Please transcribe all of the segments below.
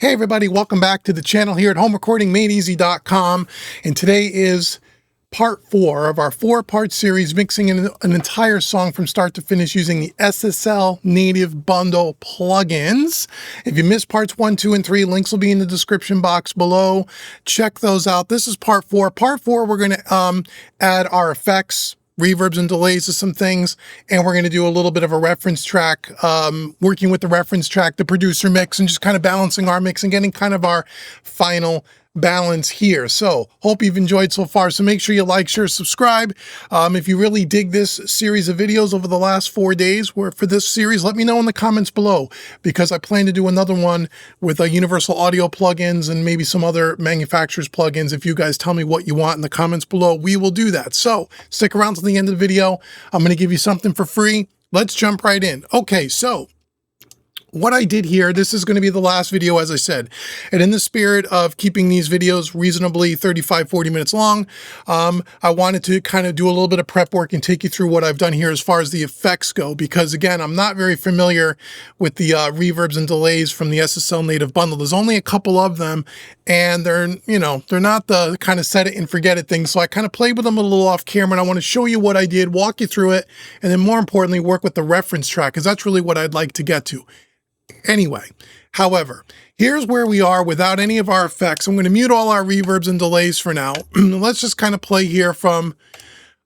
Hey everybody, welcome back to the channel here at homerecordingmadeeasy.com, and today is part 4 of our 4-part series mixing an entire song from start to finish using the SSL Native bundle plugins. If you missed parts 1, 2, and 3, links will be in the description box below. Check those out. This is part 4. Part 4, we're going to add our effects, reverbs and delays to some things, and we're going to do a little bit of a reference track, working with the reference track, the producer mix, and just kind of balancing our mix and getting kind of our final balance here. So hope you've enjoyed so far. So make sure you like, share, subscribe. If you really dig this series of videos over the last 4 days for this series, let me know in the comments below, because I plan to do another one with universal audio plugins and maybe some other manufacturers plugins. If you guys tell me what you want in the comments below, we will do that. So stick around to the end of the video. I'm going to give you something for free. Let's jump right in. Okay, so what I did here, this is going to be the last video, as I said, and in the spirit of keeping these videos reasonably 35-40 minutes long, I wanted to kind of do a little bit of prep work and take you through what I've done here as far as the effects go, because again, I'm not very familiar with the reverbs and delays from the SSL Native bundle. There's only a couple of them, and they're not the kind of set it and forget it thing, so I kind of played with them a little off camera, and I want to show you what I did, walk you through it, and then more importantly, work with the reference track, because that's really what I'd like to get to. Anyway, however, here's where we are without any of our effects. I'm going to mute all our reverbs and delays for now. Let's just kind of play here from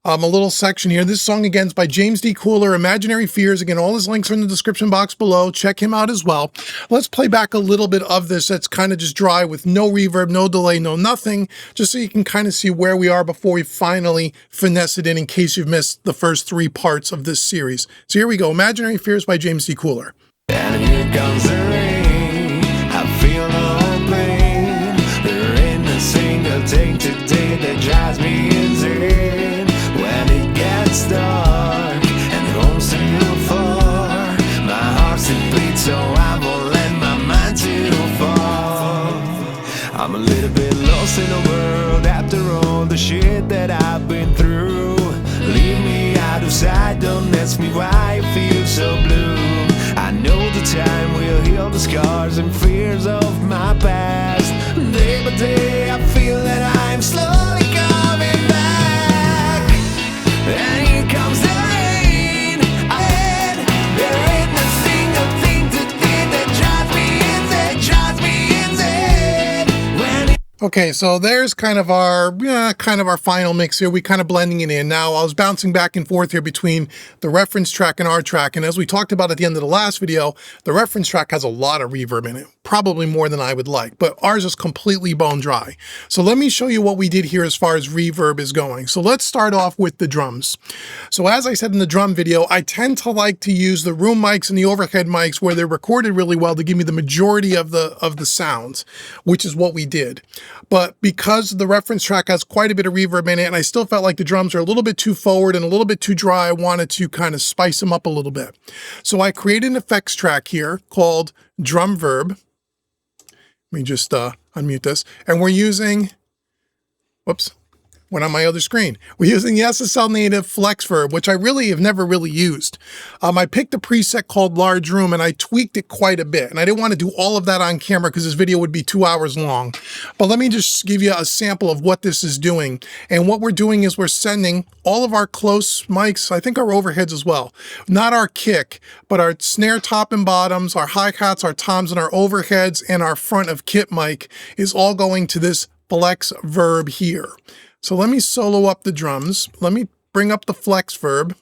a little section here. This song again is by James D. Cooler, Imaginary Fears. Again, all his links are in the description box below. Check him out as well. Let's play back a little bit of this that's kind of just dry with no reverb, no delay, no nothing, just so you can kind of see where we are before we finally finesse it in case you've missed the first 3 parts of this series. So here we go. Imaginary Fears by James D. Cooler. And here comes the rain, I feel no pain. There ain't a single thing today that drives me insane. When it gets dark and home's too far, my heart's in bleed, so I won't let my mind too far. I'm a little bit lost in the world after all the shit that I've been through. Leave me out of sight, don't ask me why I feel so blue. I know the time will heal the scars and fears of my past. Day by day I feel that I'm slowly coming back. And here comes the rain, and there ain't a single thing today that drives me insane. When Okay, so there's kind of our final mix here. We kind of blending it in. Now, I was bouncing back and forth here between the reference track and our track, and as we talked about at the end of the last video, the reference track has a lot of reverb in it, probably more than I would like, but ours is completely bone dry. So let me show you what we did here as far as reverb is going. So let's start off with the drums. So as I said in the drum video, I tend to like to use the room mics and the overhead mics where they're recorded really well to give me the majority of the sounds, which is what we did. But because the reference track has quite a bit of reverb in it, and I still felt like the drums are a little bit too forward and a little bit too dry, I wanted to kind of spice them up a little bit. So I created an effects track here called Drum Verb. Let me just unmute this. And we're using, whoops, went on my other screen. We're using the SSL Native Flex Verb, which I really have never really used. I picked a preset called Large Room, and I tweaked it quite a bit. And I didn't want to do all of that on camera because this video would be 2 hours long. But let me just give you a sample of what this is doing. And what we're doing is we're sending all of our close mics, I think our overheads as well, not our kick, but our snare top and bottoms, our hi-hats, our toms, and our overheads, and our front of kit mic is all going to this Flex Verb here. So let me solo up the drums. Let me bring up the Flex Verb.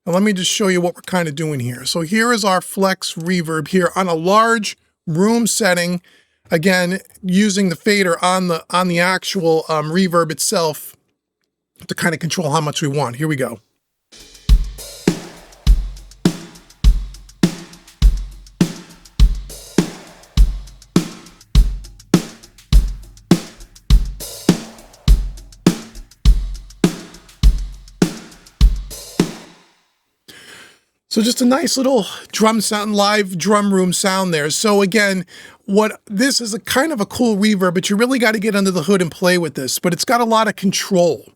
And let me just show you what we're kind of doing here. So here is our Flex Reverb here on a large room setting. Again, using the fader on the actual reverb itself to kind of control how much we want. Here we go. So just a nice little drum sound, live drum room sound there. So again, this is a kind of a cool reverb, but you really got to get under the hood and play with this, but it's got a lot of control.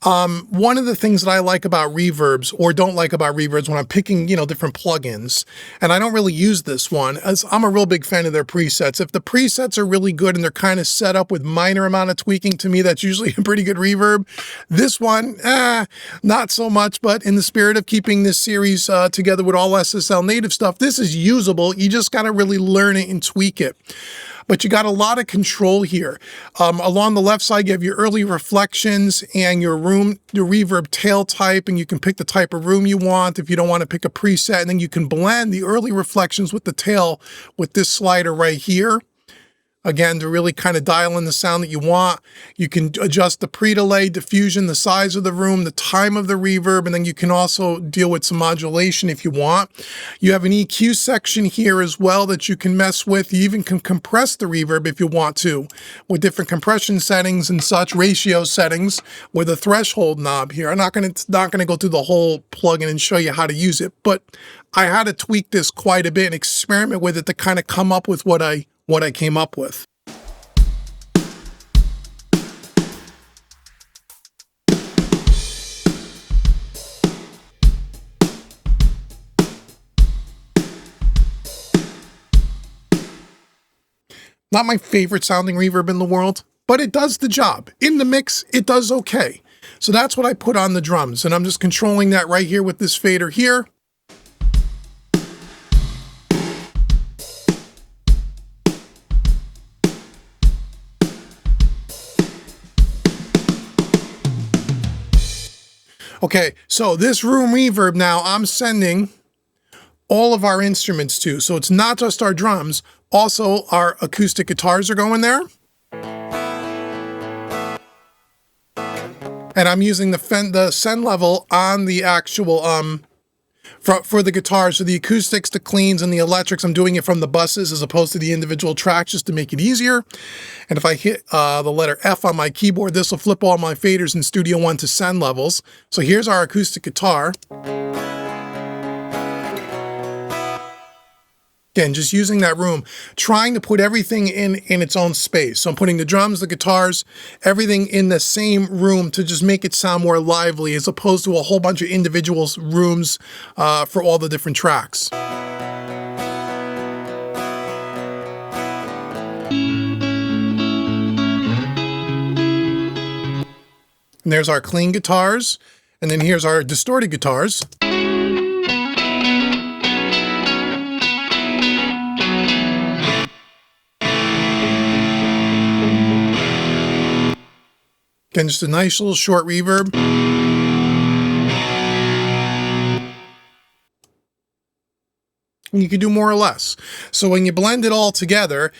One of the things that I like about reverbs or don't like about reverbs when I'm picking, different plugins, and I don't really use this one, as I'm a real big fan of their presets. If the presets are really good and they're kind of set up with minor amount of tweaking, to me, that's usually a pretty good reverb. This one, not so much, but in the spirit of keeping this series together with all SSL Native stuff, this is usable. You just got to really learn it and tweak it. But you got a lot of control here. Along the left side, you have your early reflections and your reverb tail type, and you can pick the type of room you want if you don't want to pick a preset. And then you can blend the early reflections with the tail with this slider right here. Again, to really kind of dial in the sound that you want. You can adjust the pre-delay, diffusion, the size of the room, the time of the reverb, and then you can also deal with some modulation if you want. You have an EQ section here as well that you can mess with. You even can compress the reverb if you want to, with different compression settings and such, ratio settings, with a threshold knob here. I'm not going to go through the whole plugin and show you how to use it, but I had to tweak this quite a bit and experiment with it to kind of come up with what I came up with. Not my favorite sounding reverb in the world, but it does the job. In the mix, it does okay. So that's what I put on the drums, and I'm just controlling that right here with this fader here. Okay, so this room reverb now I'm sending all of our instruments to. So it's not just our drums, also our acoustic guitars are going there. And I'm using the send level on the actual, for the guitars. So the acoustics, the cleans, and the electrics, I'm doing it from the buses as opposed to the individual tracks just to make it easier. And if I hit the letter F on my keyboard, this will flip all my faders in Studio One to send levels. So here's our acoustic guitar. Again, just using that room, trying to put everything in its own space. So I'm putting the drums, the guitars, everything in the same room to just make it sound more lively as opposed to a whole bunch of individual rooms for all the different tracks. And there's our clean guitars, and then here's our distorted guitars. Again, just a nice little short reverb. And you can do more or less. So when you blend it all together,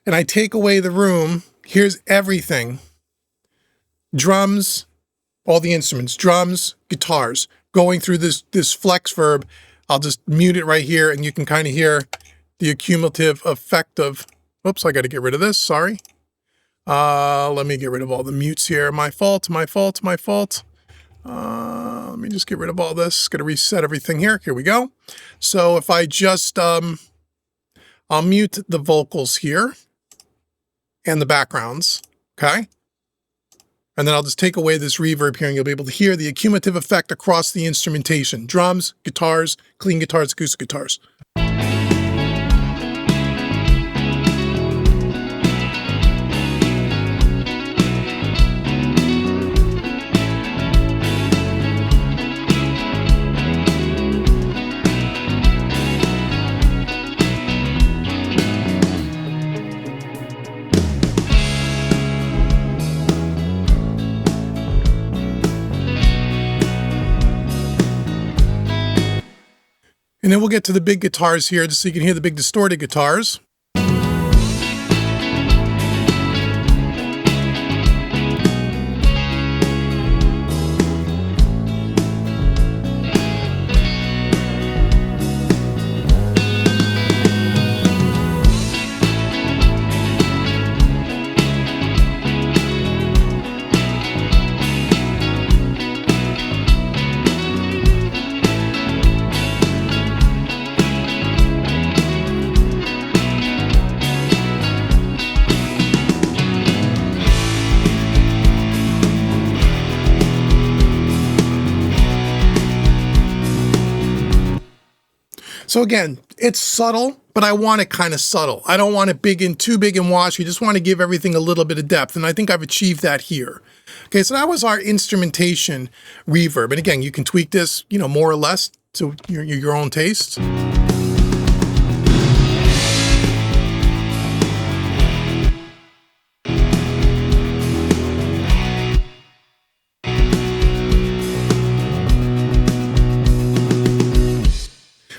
and I take away the room, here's everything. Drums, all the instruments, drums, guitars, going through this flex verb. I'll just mute it right here, and you can kind of hear the accumulative effect of, oops, I got to get rid of this, sorry. Let me get rid of all the mutes here. My fault. Let me just get rid of all this. Going to reset everything here. Here we go. So if I just, I'll mute the vocals here and the backgrounds. Okay. And then I'll just take away this reverb here, and you'll be able to hear the accumulative effect across the instrumentation. Drums, guitars, clean guitars, acoustic guitars. And then we'll get to the big guitars here just so you can hear the big distorted guitars. So again, it's subtle, but I want it kind of subtle. I don't want it too big and washy. I just want to give everything a little bit of depth, and I think I've achieved that here. Okay, so that was our instrumentation reverb. And again, you can tweak this, more or less to your own taste.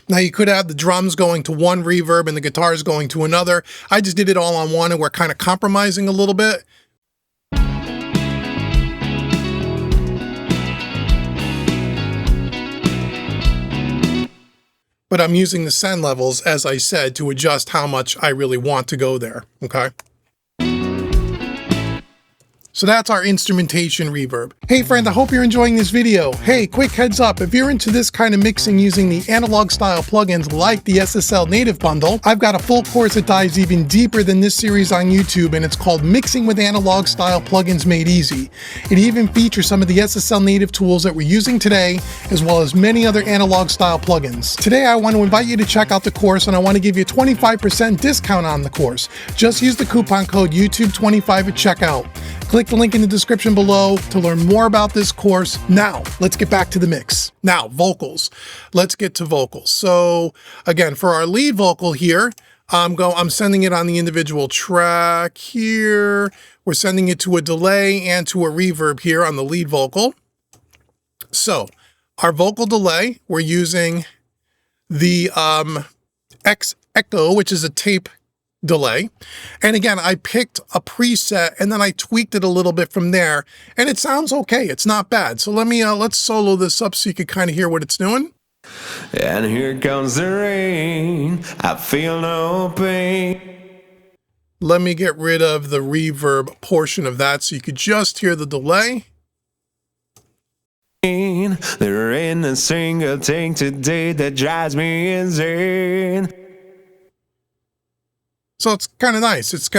Now you could have the drums going to one reverb and the guitars going to another. I just did it all on one, and we're kind of compromising a little bit. But I'm using the send levels, as I said, to adjust how much I really want to go there, okay? So that's our instrumentation reverb. Hey friend, I hope you're enjoying this video. Hey, quick heads up, if you're into this kind of mixing using the analog style plugins like the SSL Native bundle, I've got a full course that dives even deeper than this series on YouTube, and it's called Mixing with Analog Style Plugins Made Easy. It even features some of the SSL Native tools that we're using today, as well as many other analog style plugins. Today I want to invite you to check out the course, and I want to give you a 25% discount on the course. Just use the coupon code YouTube25 at checkout. Click the link in the description below to learn more about this course. Now, let's get back to the mix. Now, vocals. Let's get to vocals. So, again, for our lead vocal here, I'm sending it on the individual track here. We're sending it to a delay and to a reverb here on the lead vocal. So, our vocal delay, we're using the X Echo, which is a tape delay. And again, I picked a preset and then I tweaked it a little bit from there, and it sounds okay. It's not bad. So let's solo this up so you can kind of hear what it's doing. And here comes the rain, I feel no pain. Let me get rid of the reverb portion of that so you could just hear the delay. There ain't a single thing today that drives me insane. So it's kind of nice. It's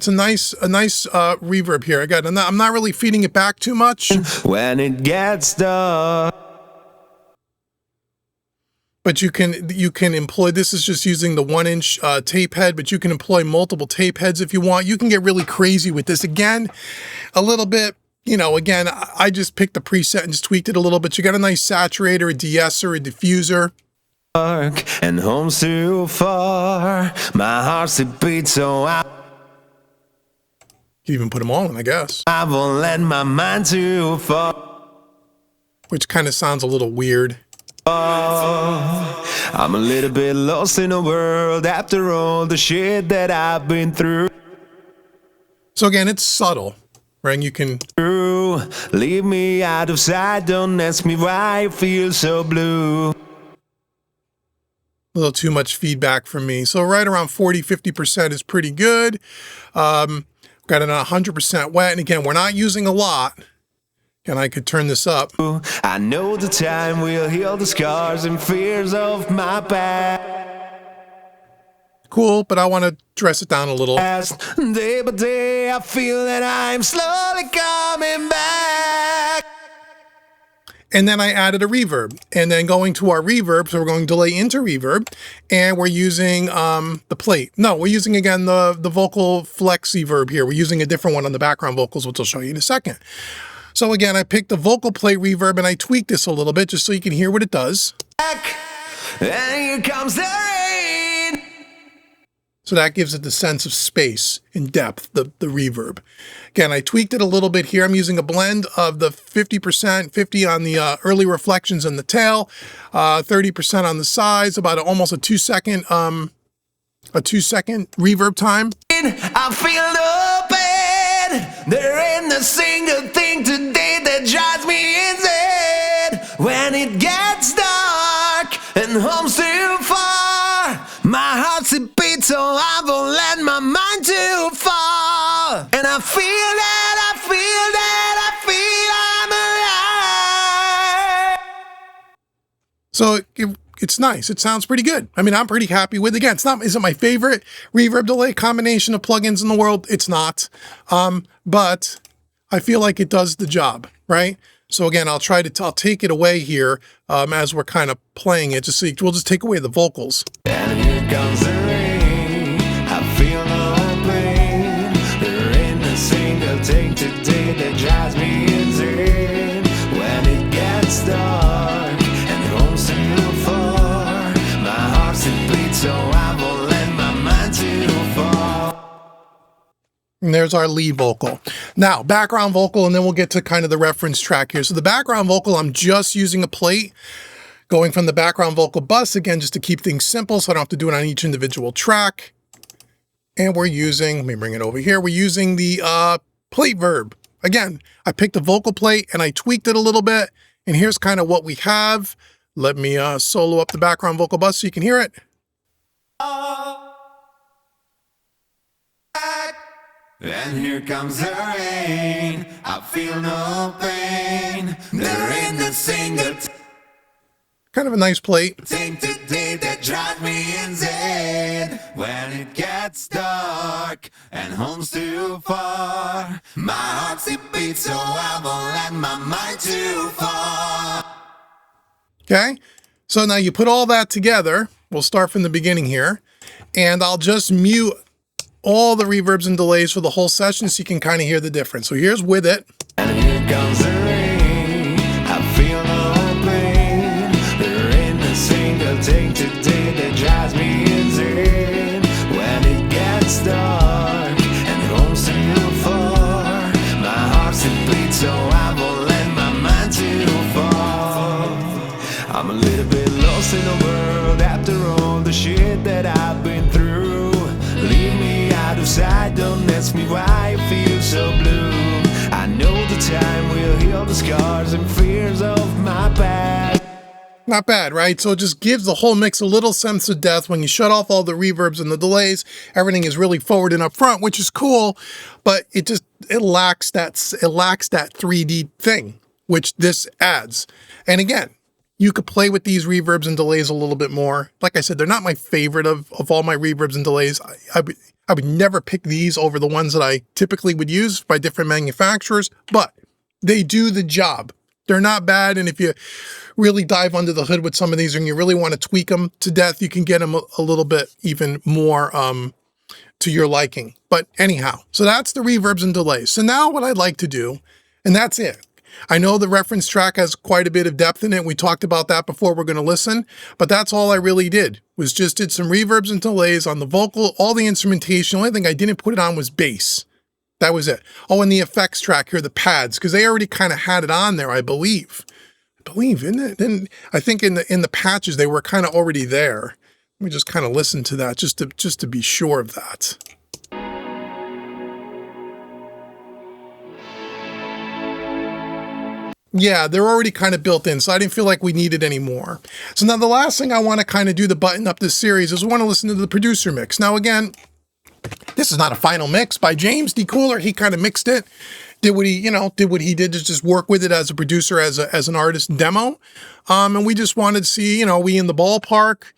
a nice reverb here. I'm not really feeding it back too much. When it gets dark. But you can employ, this is just using the 1-inch tape head, but you can employ multiple tape heads if you want. You can get really crazy with this. Again, a little bit, again, I just picked the preset and just tweaked it a little bit. You got a nice saturator, a de-esser, a diffuser. And home's too far, my heart's a beat so I You even put them all in, I guess. I won't let my mind too far. Which kind of sounds a little weird. I'm a little bit lost in the world after all the shit that I've been through. So again, it's subtle, right? You can leave me out of sight, don't ask me why I feel so blue. A little too much feedback from me. So right around 40-50% is pretty good. Got it 100% wet. And again, we're not using a lot. And I could turn this up. I know the time will heal the scars and fears of my past. Cool, but I want to dress it down a little. Day by day, I feel that I'm slowly coming back. And then I added a reverb, and then going to our reverb, so we're going delay into reverb, and we're using the plate. No, we're using, again, the vocal flex reverb here. We're using a different one on the background vocals, which I'll show you in a second. So again, I picked the vocal plate reverb, and I tweaked this a little bit just so you can hear what it does. And here comes the rain. So that gives it the sense of space and depth, the reverb. Again, I tweaked it a little bit here. I'm using a blend of the 50%, 50 on the early reflections in the tail, 30% on the sides, about almost a 2-second reverb time. I feel no pain. There ain't a single thing today that drives me insane. When it gets dark and home's too far, my heart's a beat so I won't let my mind too far. And I feel that, So it's nice. It sounds pretty good. I mean, I'm pretty happy with it. Again, isn't my favorite reverb delay combination of plugins in the world. It's not. But I feel like it does the job, right? So again, I'll take it away here as we're kind of playing it. We'll just take away the vocals. And here comes the rain. I feel no pain. There ain't a single thing today that drives me insane. When it gets dark and home's too far, my heart's in bleed, so I won't let my mind too far. And there's our lead vocal. Now, background vocal, and then we'll get to kind of the reference track here. So the background vocal, I'm just using a plate going from the background vocal bus, again, just to keep things simple so I don't have to do it on each individual track. And we're using, let me bring it over here, we're using the plate verb. Again, I picked a vocal plate and I tweaked it a little bit, and here's kind of what we have. Let me solo up the background vocal bus so you can hear it. And here comes the rain. I feel no pain. There ain't a single Kind of a nice plate. thing today that drives me insane. When it gets dark and home's too far, my heart's in beat, so I won't let my mind too far. Okay, so now you put all that together. We'll start from the beginning here, and I'll just mute all the reverbs and delays for the whole session so you can kind of hear the difference. So here's with it. And here comes the rain. I feel no pain. There ain't a single thing today that drives me insane. When it gets dark and home's too far, my heart's in bleed, so I won't let my mind too far. I'm a little bit lost in the world after all the shit that I've been through. Leave me out of sight, don't ask me why I feel so blue. I know the time will heal the scars and fears of my past. Not bad, right? So it just gives the whole mix a little sense of depth. When you shut off all the reverbs and the delays, everything is really forward and up front, which is cool, but it lacks that 3D thing, which this adds. And again, you could play with these reverbs and delays a little bit more. Like I said, they're not my favorite of all my reverbs and delays. I would never pick these over the ones that I typically would use by different manufacturers, but they do the job. They're not bad, and if you really dive under the hood with some of these and you really want to tweak them to death, you can get them a little bit even more to your liking. But anyhow, so that's the reverbs and delays. So now what I'd like to do, and that's it. I know the reference track has quite a bit of depth in it. We talked about that before we're going to listen, but that's all I really did, was just did some reverbs and delays on the vocal, all the instrumentation. The only thing I didn't put it on was bass. That was it. Oh, and the effects track here, the pads, because they already kind of had it on there, I believe. Isn't it? And I think in the patches, they were kind of already there. Let me just kind of listen to that just to be sure of that. Yeah, they're already kind of built in, so I didn't feel like we needed any more. So now the last thing I want to kind of do to button up this series is we want to listen to the producer mix. Now again, this is not a final mix by James D. Cooler. He kind of mixed it, did what he did to just work with it as a producer, as an artist demo. And we just wanted to see, we in the ballpark.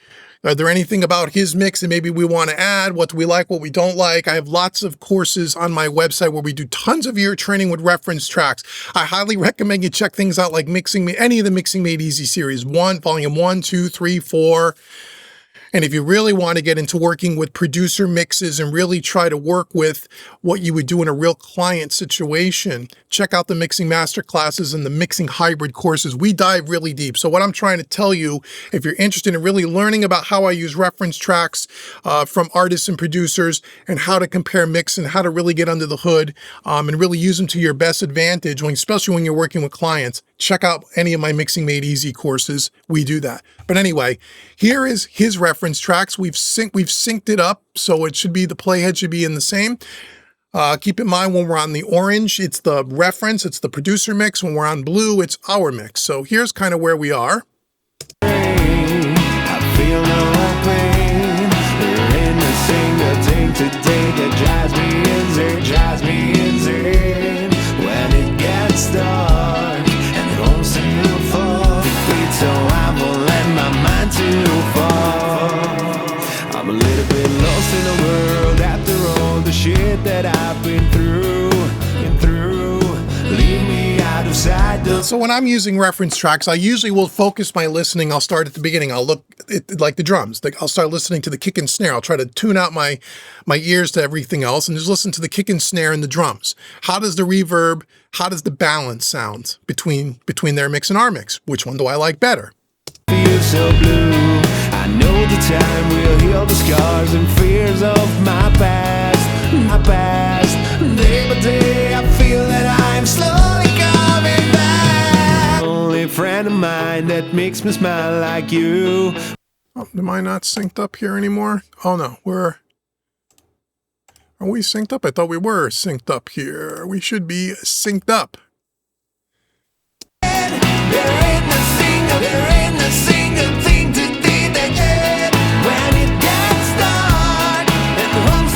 Are there anything about his mix that maybe we want to add? What do we like? What we don't like? I have lots of courses on my website where we do tons of ear training with reference tracks. I highly recommend you check things out like any of the Mixing Made Easy series, volume 1, 2, 3, 4. And if you really want to get into working with producer mixes and really try to work with what you would do in a real client situation, check out the mixing masterclasses and the mixing hybrid courses. We dive really deep. So what I'm trying to tell you, if you're interested in really learning about how I use reference tracks from artists and producers and how to compare mix and how to really get under the hood and really use them to your best advantage, especially when you're working with clients, check out any of my Mixing Made Easy courses. We do that. But anyway, here is his reference tracks. We've synced it up, so it should be, the playhead should be in the same. Keep in mind, when we're on the orange, it's the reference, it's the producer mix. When we're on blue, it's our mix. So here's kind of where we are. I feel no pain. There ain't a single thing today that drives me insane. When it gets dark and home's too far, so I won't let my mind too far. I'm a little bit lost in the world after all the shit that I've been through. Leave me out of side to So when I'm using reference tracks, I usually will focus my listening. I'll start at the beginning. I'll look at, like the drums. Like I'll start listening to the kick and snare. I'll try to tune out my ears to everything else and just listen to the kick and snare and the drums. How does the reverb, how does the balance sound between their mix and our mix? Which one do I like better? feel so blue. I know the time will heal the scars and fears of my past. My past. Day by day I feel that I'm slowly coming back. Only friend of mine that makes me smile like you. Oh, am I not synced up here anymore? Oh no, are we synced up? I thought we were synced up here. We should be synced up. There ain't a single thing today that can when it gets dark and the home's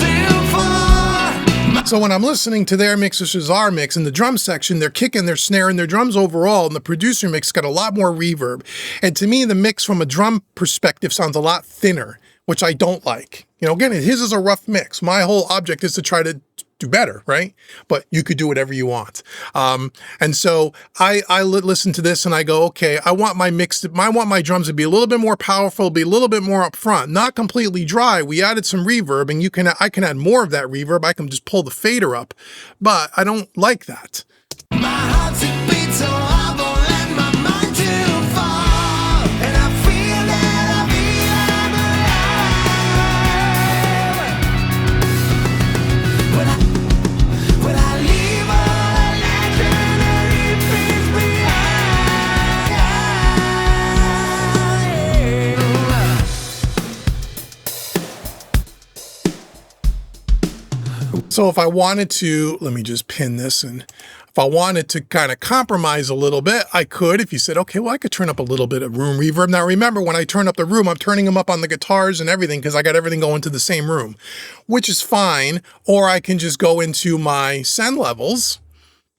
too far. So when I'm listening to their mix versus our mix in the drum section, they're kicking their snare and their drums overall, and the producer mix got a lot more reverb. And to me, the mix from a drum perspective sounds a lot thinner, which I don't like. You know, again, his is a rough mix. My whole object is to try to do better, right? But you could do whatever you want. And so I listen to this and I go, okay, I want my drums to be a little bit more powerful, be a little bit more upfront, not completely dry. We added some reverb, and I can add more of that reverb. I can just pull the fader up, but I don't like that. My heart's a beat so I won't let my mind too far, and I feel that I feel when I leave all legendary things behind. So if I wanted to, let me just pin this, and if I wanted to kind of compromise a little bit, I could. If you said, okay, well, I could turn up a little bit of room reverb. Now remember, when I turn up the room, I'm turning them up on the guitars and everything because I got everything going to the same room, which is fine. Or I can just go into my send levels,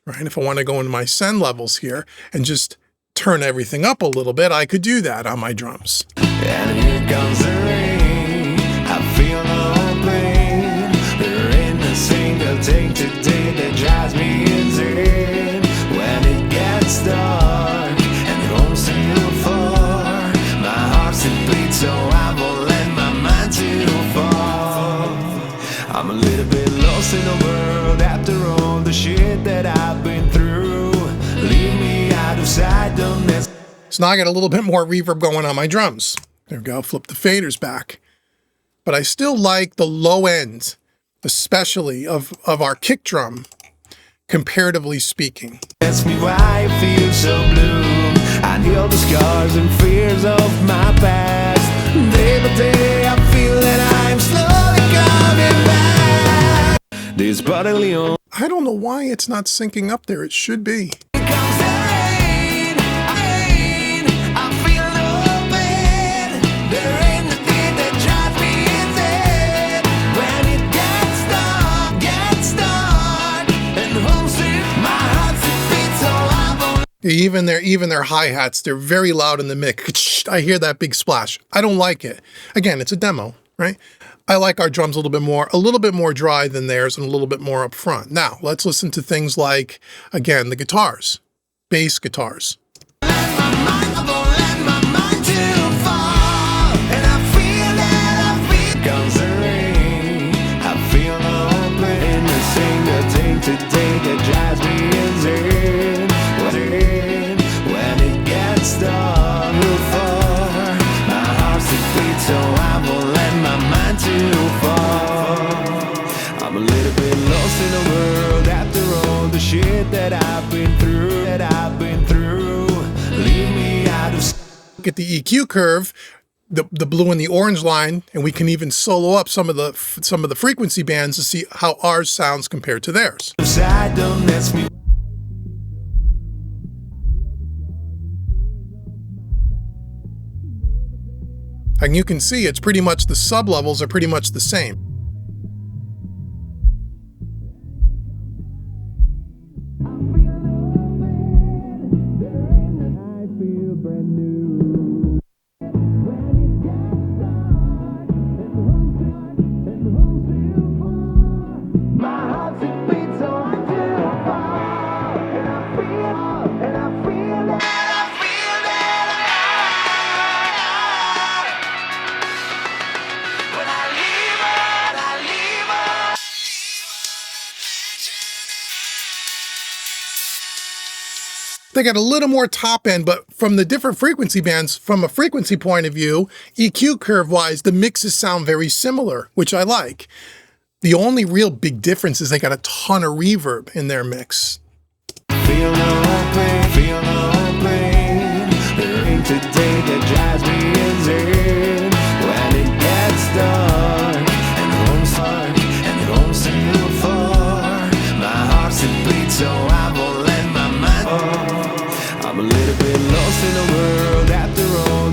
right? If I want to go into my send levels here and just turn everything up a little bit, I could do that on my drums. And here comes the rain. I feel no pain. There ain't a single thing today that drives me insane. When it gets dark and the home's too far, my heart's in bleed, so I won't let my mind too far. I'm a little bit lost in the world after all the shit that I've been through. Leave me out of sight, don't mess. So now I got a little bit more reverb going on my drums. There we go, flip the faders back. But I still like the low end, especially of our kick drum, comparatively speaking. Ask me why I feel so blue. I heal the scars and fears of my past. Day by day I feel that I'm slowly coming back. This bodily on. I don't know why it's not syncing up there. It should be. Comes the rain, I feel no pain. There ain't a thing that drives me insane. When it gets dark, and home's my heart's a beat, so I won't. Even their hi-hats, they're very loud in the mix. I hear that big splash. I don't like it. Again, it's a demo, right? I like our drums a little bit more dry than theirs and a little bit more up front. Now, let's listen to things like, again, the guitars, bass guitars. Comes the rain, I feel no pain. The single thing today that drives me insane. When it gets dark, far, my heart's a beat, so I won't let my mind too far. I'm a little bit lost in the world after all the shit that I've been through. Leave me out of. Look at the EQ curve, the blue and the orange line, and we can even solo up some of the frequency bands to see how ours sounds compared to theirs. Side, don't mess me. And you can see it's pretty much the sub levels are pretty much the same. they got a little more top end, but from the different frequency bands, from a frequency point of view, EQ curve-wise, the mixes sound very similar, which I like. The only real big difference is they got a ton of reverb in their mix. Feel no pain, feel no pain. There ain't a day that drives me insane. When it gets dark and the home's too far, my heart's in beat, so I won't let my mind go. I'm a little bit lost in the world after all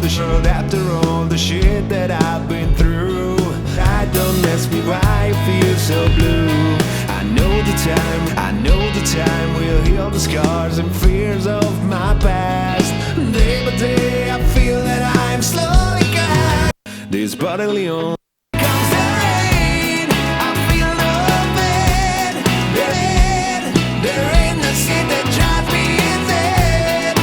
the shit that I've been through. I don't ask me why I feel so blue. I know the time will heal the scars and fears of my past. Day by day I feel that I'm slowly gone. This bodily on comes the rain. I feel no pain. There ain't no shit that drives me insane.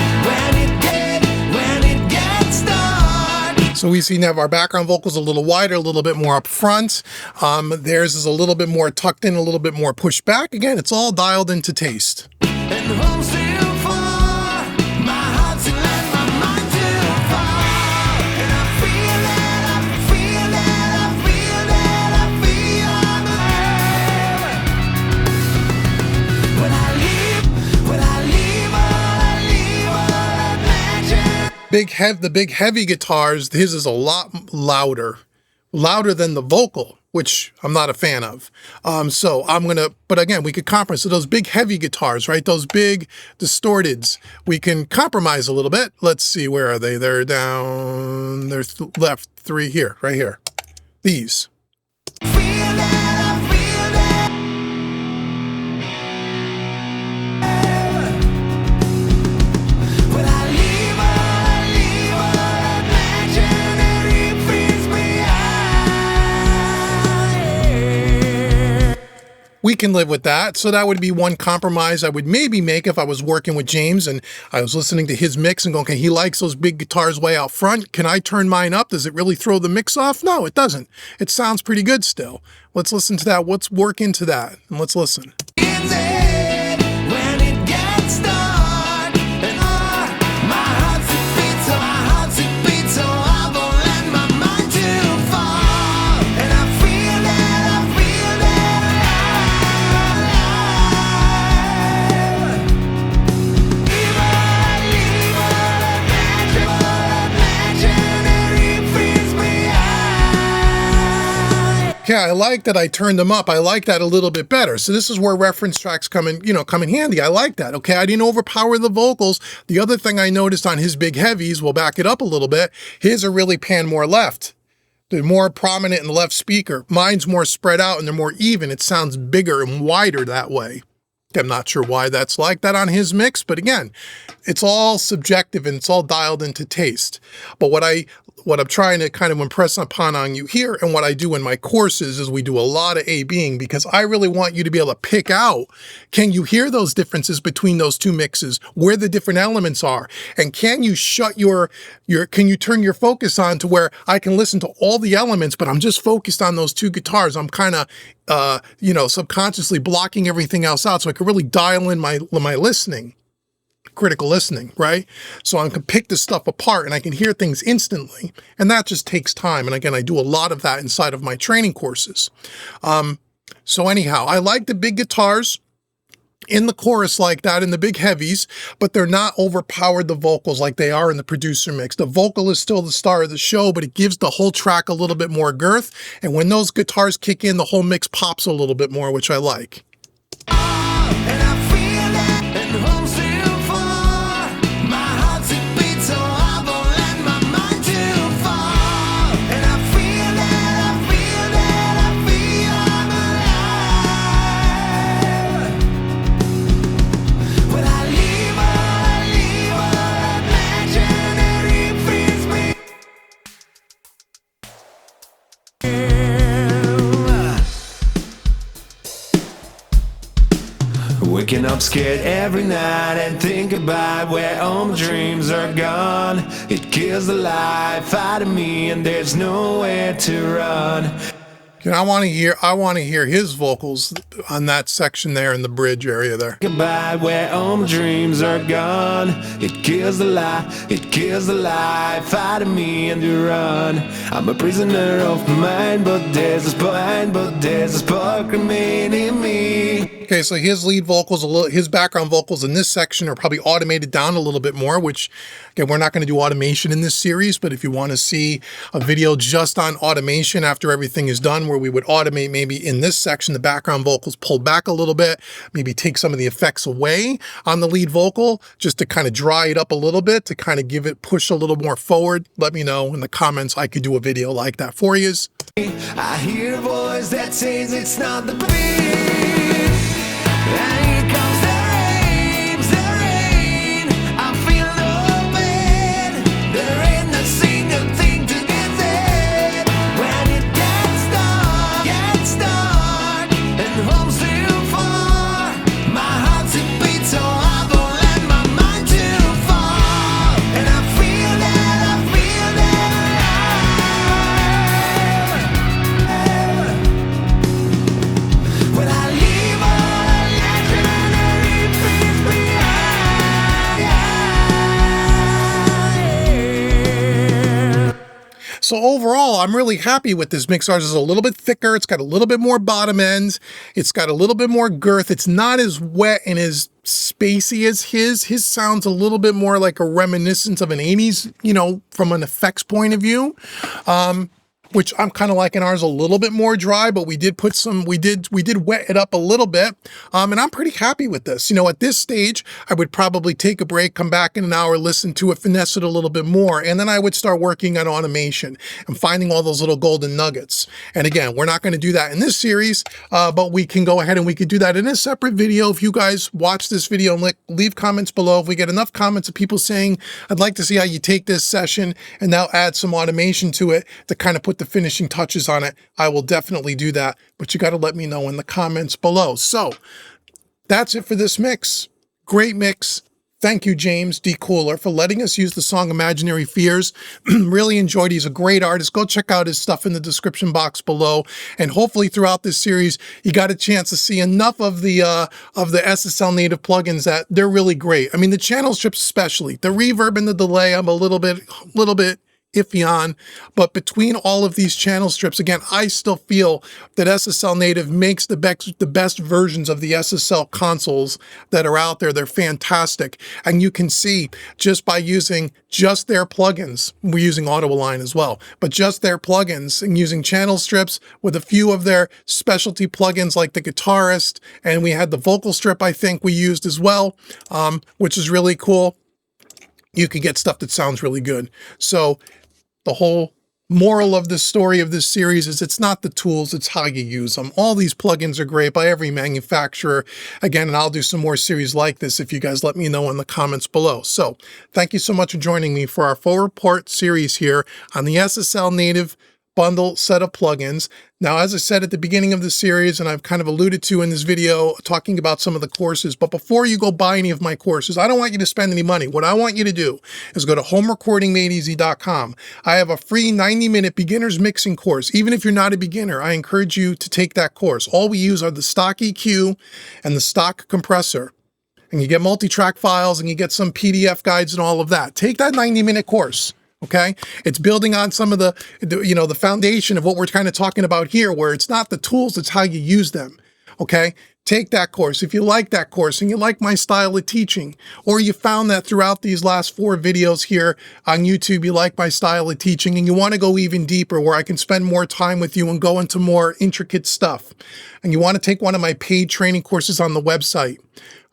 When it gets dark. So we see now our background vocals a little wider, a little bit more up front. Theirs is a little bit more tucked in, a little bit more pushed back. Again, it's all dialed into taste. And the home's too far. My heart's in left, my mind too far. And I feel when I leave all imagine. The big heavy guitars, his is a lot louder than the vocal, which I'm not a fan of. So but again, we could compromise. So those big heavy guitars, right? Those big distorteds, we can compromise a little bit. Let's see, where are they? They're down, they're left 3 here, right here. These. We can live with that. So that would be one compromise I would maybe make if I was working with James and I was listening to his mix and going, okay, he likes those big guitars way out front. Can I turn mine up? Does it really throw the mix off? No, it doesn't. It sounds pretty good still. Let's listen to that. Let's work into that and let's listen. Yeah, I like that I turned them up. I like that a little bit better. So this is where reference tracks come in handy. I like that. Okay, I didn't overpower the vocals. The other thing I noticed on his big heavies, we'll back it up a little bit, his are really pan more left. They're more prominent in the left speaker. Mine's more spread out and they're more even. It sounds bigger and wider that way. I'm not sure why that's like that on his mix, but again, it's all subjective and it's all dialed into taste. But what I'm trying to kind of impress upon on you here and what I do in my courses is we do a lot of A/Bing because I really want you to be able to pick out, can you hear those differences between those two mixes, where the different elements are? And can you shut can you turn your focus on to where I can listen to all the elements, but I'm just focused on those two guitars. I'm kind of, subconsciously blocking everything else out so I can really dial in my listening. Critical listening, right? So I can pick this stuff apart and I can hear things instantly. And that just takes time. And again, I do a lot of that inside of my training courses. So anyhow, I like the big guitars in the chorus like that, in the big heavies, but they're not overpowered the vocals like they are in the producer mix. The vocal is still the star of the show, but it gives the whole track a little bit more girth. And when those guitars kick in, the whole mix pops a little bit more, which I like. Waking up scared every night and think about where all my dreams are gone. It kills the life out of me and there's nowhere to run. And I want to hear his vocals on that section there in the bridge area there. Goodbye, where all my dreams are gone. It kills the lie, it kills the lie, fighting me and to run. I'm a prisoner of my mind, but there's a spark remaining in me. Okay, so his lead vocals, his background vocals in this section are probably automated down a little bit more, which, again, we're not going to do automation in this series, but if you want to see a video just on automation after everything is done, where we would automate maybe in this section, the background vocals pulled back a little bit, maybe take some of the effects away on the lead vocal, just to kind of dry it up a little bit, to kind of give it, push a little more forward, let me know in the comments. I could do a video like that for you. I hear a voice that says it's not the beat. And here comes the rain, I feel no pain. There ain't a single thing to get said. When it gets dark, and home's too far, my heart's a beat so I won't let my mind too far. And I feel that when I leave all legendary peace behind. So overall, I'm really happy with this mix. Ours is a little bit thicker. It's got a little bit more bottom ends. It's got a little bit more girth. It's not as wet and as spacey as his. His sounds a little bit more like a reminiscence of an 80s, you know, from an effects point of view. Which I'm kind of liking ours a little bit more dry, but we did put some, we did wet it up a little bit. And I'm pretty happy with this. You know, at this stage, I would probably take a break, come back in an hour, listen to it, finesse it a little bit more. And then I would start working on automation and finding all those little golden nuggets. And again, we're not going to do that in this series, but we can go ahead and we could do that in a separate video. If you guys watch this video and leave comments below, if we get enough comments of people saying, I'd like to see how you take this session and now add some automation to it to kind of put the finishing touches on it, I will definitely do that, but you got to let me know in the comments below. So that's it for this mix. Great mix. Thank you, James D. Cooler, for letting us use the song Imaginary Fears. Really enjoyed it. He's a great artist. Go check out his stuff in the description box below. And hopefully throughout this series, you got a chance to see enough of the SSL Native plugins that they're really great. I mean, the channel strips especially. The reverb and the delay, I'm a little bit iffy on, but between all of these channel strips, again, I still feel that SSL Native makes the best versions of the SSL consoles that are out there. They're fantastic. And you can see just by using just their plugins, we're using Auto Align as well, but just their plugins and using channel strips with a few of their specialty plugins like the Guitarist, and we had the vocal strip I think we used as well, which is really cool. You can get stuff that sounds really good. So the whole moral of the story of this series is it's not the tools, it's how you use them. All these plugins are great by every manufacturer. Again, and I'll do some more series like this if you guys let me know in the comments below. So thank you so much for joining me for our 4-part series here on the SSL Native bundle set of plugins. Now, as I said at the beginning of the series, and I've kind of alluded to in this video, talking about some of the courses, but before you go buy any of my courses, I don't want you to spend any money. What I want you to do is go to homerecordingmadeeasy.com. I have a free 90-minute beginner's mixing course. Even if you're not a beginner, I encourage you to take that course. All we use are the stock EQ and the stock compressor. And you get multi-track files and you get some PDF guides and all of that. Take that 90-minute course. Okay, it's building on some of the foundation of what we're kind of talking about here, where it's not the tools, it's how you use them. Okay, take that course. If you like that course and you like my style of teaching, or you found that throughout these last 4 videos here on YouTube, you like my style of teaching and you want to go even deeper where I can spend more time with you and go into more intricate stuff, and you want to take one of my paid training courses on the website,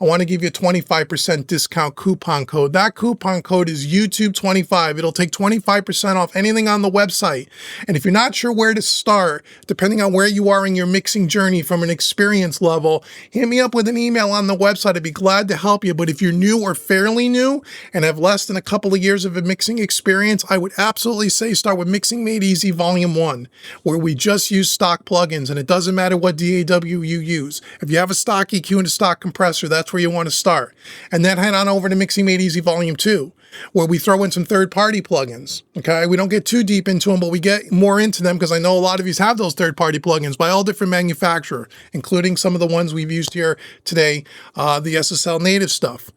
I want to give you a 25% discount coupon code. That coupon code is YouTube25. It'll take 25% off anything on the website. And if you're not sure where to start, depending on where you are in your mixing journey from an experience level, hit me up with an email on the website. I'd be glad to help you. But if you're new or fairly new and have less than a couple of years of a mixing experience, I would absolutely say start with Mixing Made Easy Volume 1, where we just use stock plugins, and it doesn't matter what DAW you use. If you have a stock EQ and a stock compressor, that's where you want to start. And then head on over to Mixing Made Easy Volume 2, where we throw in some third-party plugins. Okay, we don't get too deep into them, but we get more into them because I know a lot of you have those third-party plugins by all different manufacturers, including some of the ones we've used here today, the SSL Native stuff.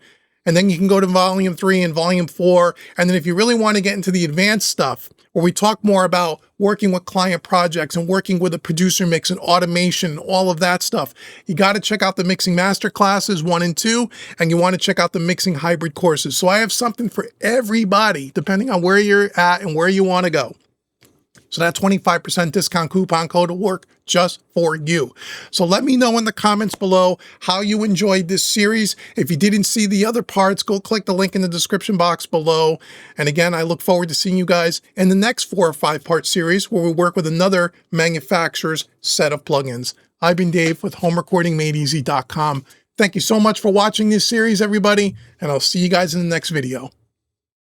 And then you can go to volume 3 and volume 4. And then if you really want to get into the advanced stuff, where we talk more about working with client projects and working with a producer mix and automation and all of that stuff, you got to check out the mixing master classes 1 and 2, and you want to check out the mixing hybrid courses. So I have something for everybody, depending on where you're at and where you want to go. So that 25% discount coupon code will work just for you. So let me know in the comments below how you enjoyed this series. If you didn't see the other parts, go click the link in the description box below. And again, I look forward to seeing you guys in the next 4 or 5 part series where we work with another manufacturer's set of plugins. I've been Dave with HomeRecordingMadeEasy.com. Thank you so much for watching this series, everybody, and I'll see you guys in the next video.